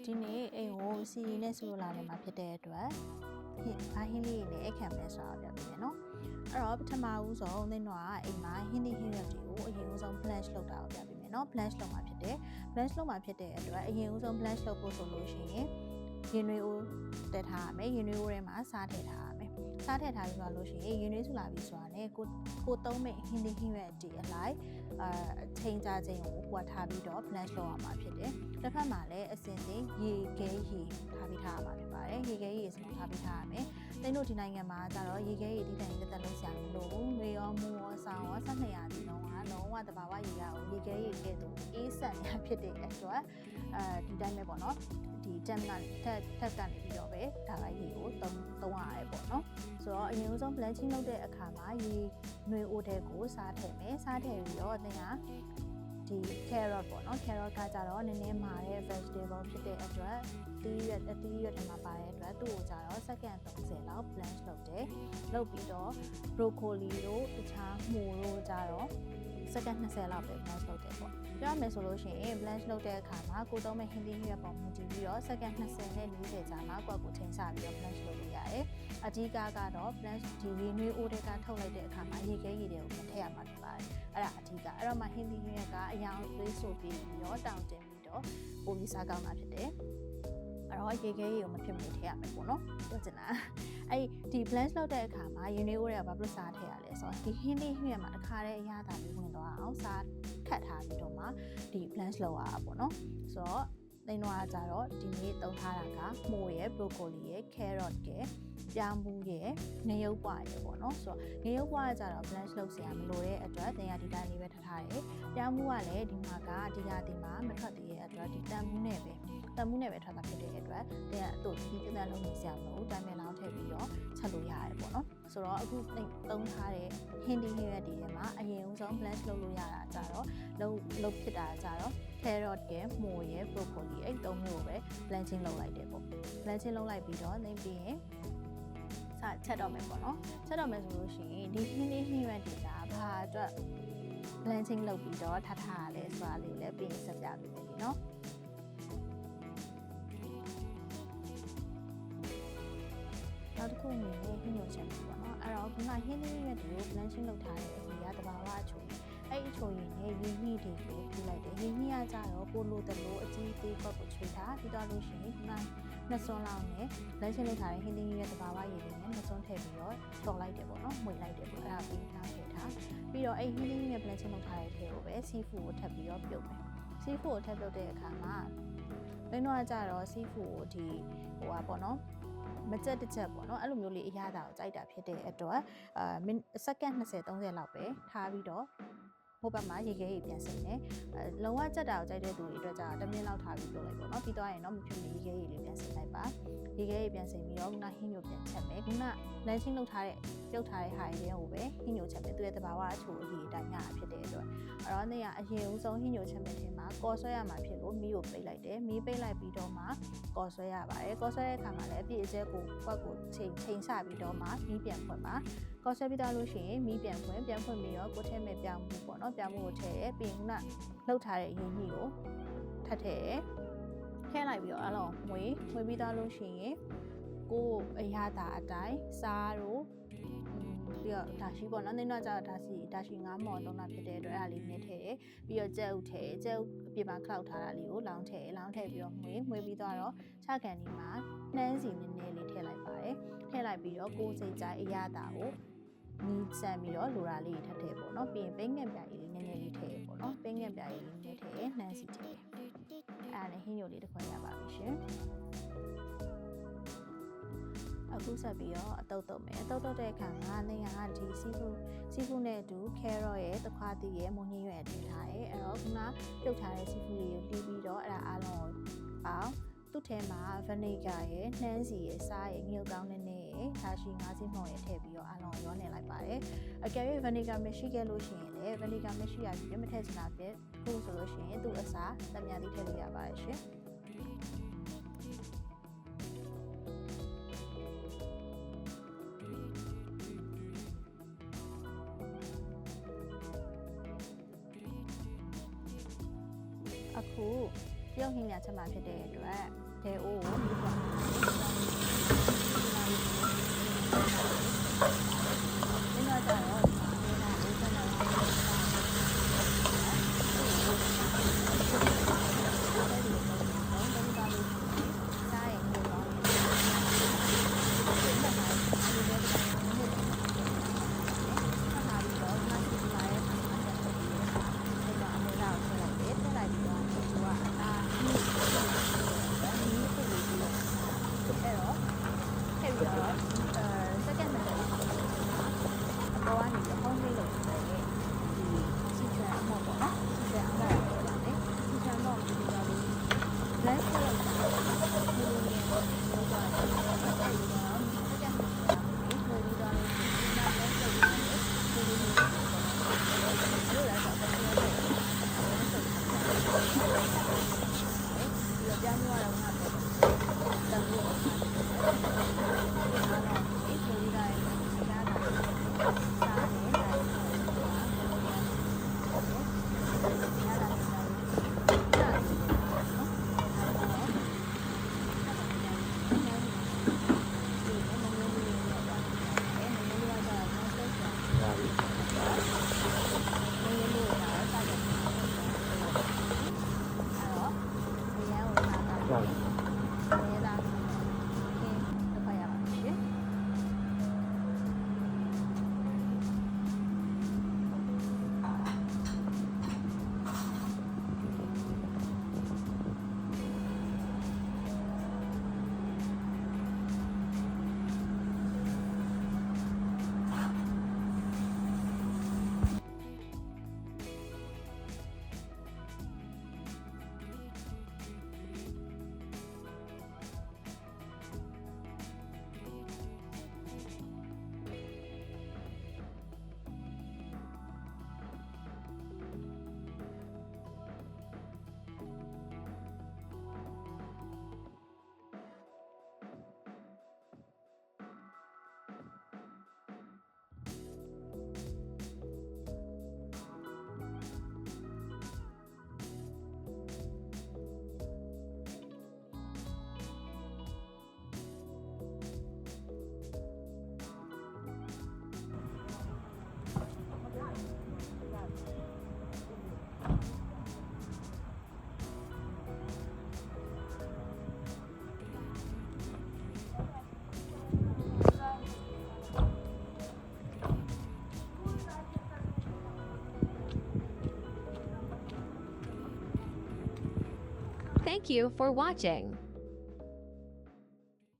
ဒီနေ့အိမ်ကိုစီရီနဲ့ဆိုလာနေမှာဖြစ်တဲ့အတွက်ဟင်းလေးနဲ့အခက်မဲ့ဆိုတာပြောပြမယ်နော်အဲ့တော့ပထမဦးဆုံးသင်တို့ကအိမ်မှာဟင်းလေးဟင်းရွက်တွေကိုအရင်ဦးဆုံး blanch လုပ်တာကိုပြပြမယ်နော် blanch လုပ်မှာဖြစ်တယ် blanch လုပ်မှာဖြစ်တဲ့အတွက်အရင်ဦးဆုံး blanch လုပ်ဖို့ဆိုလို့ရှိရင်ရင်နွေးဦးတက်ထားရမယ်ရင်နွေးဦးထဲမှာစားထည့်ထားရမယ်စားထည့်ထားပြီးသွားလို့ရှိရင်ရင်နွေးစုလာပြီးဆိုတာနဲ့ကိုသုံးမဲ့ဟင်းလေးဟင်းရွက်တီအလိုက်ချိန်ကြချိန်ကိုပွားထားပြီးတော့ blanch လုပ်ရမှာဖြစ်တယ်တစ်ဖက်မှာလည်းအစင်စင်ရေခဲရေထားပြီးထားရမှာဖြစ်ပါတယ်ရေခဲရေစလုံးထားပြီးထားရမယ်သင်တို့ဒီနိုင်ငံမှာကျတော့ရေခဲရေဒီတိုင်းတက်လုံးဆရာမလို့ငွေရောမူရောဆောင်းရော12ရာသီလုံးကလုံးဝတဘာဝရေရအောင်ရေခဲရေကဲ့သို့အေးဆက်နေဖြစ်တဲ့အတွက်ဒီတိုင်းပဲပေါ့နော်ဒီတက်မှထက်ကနေပြီးတော့ပဲဒါကရေကိုသုံးရတယ်ပေါ့နော်ဆိုတော့အရင်ဆုံး blanching လုပ်တဲ့အခါမှာရေနွေအိုတဲ့ကိုစားထည့်မယ်စားထည့်ပြီးတော့အသင်ကဒီ carrot ပေါ့နော် carrot ကကြတော့နည်းနည်းမာတဲ့ vegetable ဖြစ်တဲ့အတွက်အသီးရွက်ထဲမှာပါတဲ့အတွက်သူ့ကိုကြတော့ second 30လောက် blanch လုပ်တယ်လုပ်ပြီးတော့ broccoli တို့တခြားမှုတို့ကြတော့ second 20လောက်ပဲ blanch လုပ်တယ်ပေါ့ပြောရမယ်ဆိုလို့ရှိရင် blanch လုပ်တဲ့အခါမှာကိုသုံးမဲ့ဟင်းသီးဟင်းရွက်ပုံမူတည်ပြီးတော့ second 20နဲ့40ကြာမှာကိုယ့်ကိုချိန်ဆပြီးတော့ blanch လုပ်လို့ရတယ်အကြီးကတော့ blanch ဒီရေနွေးအိုးတွေကထုတ်လိုက်တဲ့အခါမှာရေခဲရေတွေကိုထည့်ရမှာဖြစ်ပါတယ်အဲ့ဒါအကြီးအဲ့တော့မှဟင်းသီးဟင်းရွက်ကအရောင်သွေးဆိုပြီးတော့တောင်တင်ပြီးတော့ပိုပြီးစားကောင်းတာဖြစ်တယ်အဲ့တော့ရေခဲရေကိုမဖြစ်မနေထည့်ရမယ်ပေါ့နော်ပြောချင်တာအဲ့ဒီ blanch လုပ်တဲ့အခါမှာရေနွေးအိုးတွေကဘာလို့စားထည့်ရလဲဆိုတော့ဒီဟင်းသီးဟင်းရွက်မှာတစ်ခါတည်းအရသာလေးဝင်သွားအောင်စားခတ်ထားပြီးတော့မှဒီ blanch လုပ်ရတာပေါ့နော်ဆိုတော့သင်တို့ကကြတော့ဒီနေ့သုံးထားတာကမှုရယ် broccoli ရယ် carrot ရယ်ပြောင်းမှုရယ်ငရုတ်ပွားရယ်ပေါ့နော်ဆိုတော့ငရုတ်ပွားကြတော့ blanch လုပ်စရာမလိုတဲ့အတွက်သင်ရဒီတိုင်းလေးပဲထားတယ်ပြောင်းမှုကလည်းဒီမှာကဒီရာသီမှာမထွက်သေးတဲ့အတွက်ဒီတန်မှုနဲ့ပဲထွက်တာဖြစ်တဲ့အတွက်သင်ကအတူဒီတန်းလုံးနေစရာမလိုတိုင်းမဲ့လောင်းထည့်ပြီးတော့ချက်လို့ရတယ်ပေါ့နော်ဆိုတော့အခုသုံးထားတဲ့ဟင်းဒီဟင်းရွက်တွေထဲမှာအရင်ဦးဆုံး blanch လုပ်လို့ရတာကြတော့လုပ်ဖြစ်တာကြတော့ carrot ရယ်မှုရယ် broccoli အဲ့သုံးမျိုးပဲ blanching လုပ်လိုက်တယ်ပေါ့ blanching လုပ်လိုက်ပြီးတော့သင်ပြီးရင်ချက်တော့မယ်ပေါ့နော်ချက်တော့မယ်ဆိုလို့ရှိရင်ဒီဟင်းလေးဟင်းရွက်တွေကဘာအတွက် blanching လုပ်ပြီးတော့ထားရလဲဆိုတာလေးလည်းပြင်ဆက်ပြပေးမယ်ဒီနော်နောက်တစ်ခုအနေနဲ့ဟင်းညိုချက်ပေါ့နော်အဲ့တော့ခုနဟင်းလေးရွက်တွေကို blanching လုပ်ထားတဲ့အပြင်ကတဘာဝအချိုအဲ့အချိုရည်နဲ့ရင်းနှီးတွေကိုပြလိုက်တယ်ရင်းနှီးကကြတော့ပိုလိုတလို့အကြီးသေးကောက်ကိုချွေထားပြီးတော့လို့ရှိရင်ခုနနှစ်စွန်းလောက်နဲ့လက်ချင်းလုပ်ထားတဲ့ဟင်းသီးရဲ့တဘာဝရည်တွေနဲ့နှစ်စွန်းထည့်ပြီးတော့ချော်လိုက်တယ်ပေါ့နော်မှွေလိုက်တယ်ပေါ့အဲ့ဒါပြီးထားထည့်ထားပြီးတော့အဲ့ဟင်းသီးရဲ့ blanching လုပ်ထားတဲ့ထဲကိုပဲ seafood ကိုထပ်ပြီးတော့ပြုတ်မယ် seafood ကိုထပ်ပြုတ်တဲ့အခါမှာလင်းတော့ကြတော့ seafood ကိုဒီပေါ့နော်မကြက်တစ်ချက်ပေါ့နော်အဲ့လိုမျိုးလေးအရသာကိုကြိုက်တာဖြစ်တဲ့အတွက်second 20-30လောက်ပဲထားပြီးတော့ဟိုဘက်မှာရေခဲရေပြန်စိမ့်နေလုံးဝကြက်တာကိုကြိုက်တဲ့သူတွေအတွက်ကြာတမင်းလောက်ထားပြီးပြုတ်လိုက်ပေါ့နော်ပြီးတော့ရင်တော့မဖြစ်နေရေခဲရေလေးပြန်စိမ့်လိုက်ပါရေခဲရေပြန်စိမ့်ပြီးတော့ခုနဟင်းညိုပြန်ချက်မယ်ခုနလမ်းချင်းလုပ်ထားတဲ့ပြုတ်ထားတဲ့ဟာရေကိုပဲဟင်းညိုချက်မယ်သူရဲ့တဘာဝအချိုအရေအတိုင်းရဖြစ်တဲ့အတွက်အဲ့တော့နေရအရင်ဦးဆုံးဟင်းညိုချက်မယ်ထင်မှာကော်ဆွဲရမှာဖြစ်လို့မီးကိုပိတ်လိုက်တယ်မီးပိတ်လိုက်ပြီးတော့မှကော်ဆွဲရပါတယ်ကော်ဆွဲတဲ့အခါမှာလည်းအပြည့်အကျဲကိုကွက်ကိုချိန်ဆပြီးတော့မှမီးပြန်ဖွင့်ပါကော်ဆွဲပြီးသားလို့ရှိရင်မီးပြန်ဖွင့်ပြီးတော့ကိုထဲမဲ့ပြောင်းမှုပေါ့နော်ပြောင်းမှုကိုထည့်ရဲပြီးခုနလှုပ်ထားတဲ့ရင်းနှီးကိုထပ်ထည့်လိုက်ပြီးတော့အဲ့လိုမွေပြီးသားလို့ရှိရင်ကိုအရသာအတိုင်းစားတို့ပြီးတော့ဒါရှိပေါ့နော်နင်းတော့ကျတော့ဒါရှိငါးမော်သုံးတာဖြစ်တဲ့အတွက်အဲ့ဒါလေးနည်းထည့်ပြီးတော့ကြက်ဥထည့်ကြက်ဥအပြင်မှာခောက်ထားတာလေးကိုလောင်းထည့်ပြီးတော့မွေပြီးတော့ခြာကန်ဒီမှာနှမ်းစီနည်းနည်းလေးထည့်လိုက်ပါတယ်ထည့်လိုက်ပြီးတော့ကိုယ်စိတ်ကြိုက်အရသာကိုနီးစပ်ပြီးတော့လိုရာလေးထပ်ထည့်ပေါ့နော်ပြီးရင်ပိန်းငံပြားလေးနည်းနည်းလေးထည့်ပေါ့နော်ပိန်းငံပြားလေးနည်းနည်းထည့်နှမ်းစီထည့်အဲ့ဒါနဲ့ဟင်းညိုလေးတစ်ခွက်ရပါပြီရှင်အခုဆက်ပြီးတော့အတုပ်မယ်အတုပ်တဲ့အခါမှာနေရကဒီseafoodနဲ့အတူ carrot ရဲ့သခွားသီးရဲ့မုန်ညင်းရွက်ထည့်ထားတယ်အဲ့တော့ခုနပြုတ်ထားတဲ့ seafood လေးကိုလှီးပြီးတော့အဲ့ဒါအားလုံးကိုပေါင်းသူ သူ့ထဲမှာ vinegar ရယ်နှမ်းစီရယ်စားရယ်ငရုတ်ကောင်းနဲ့ဒါရှိငါးစီးမှုန်ရယ်ထည့်ပြီးတော့အားလုံးရောနေလိုက်ပါတယ်အကယ်၍ vinegar မရှိခဲ့လို့ရှိရင်လည်း vinegar မရှိရပြီးမထည့်ချင်တာဖြစ်ခုဆိုလို့ရှိရင်သူ့အစားတက်များလေးထည့်လို့ရပါတယ်ရှင်အခုတရုတ်ဟင်းညာချက်မှာဖြစ်တဲ့အတွက်ဒဲအိုးကိုဒီမှာဒီမှာကျတော့ဒီမှာလေးစနေThank you for watching.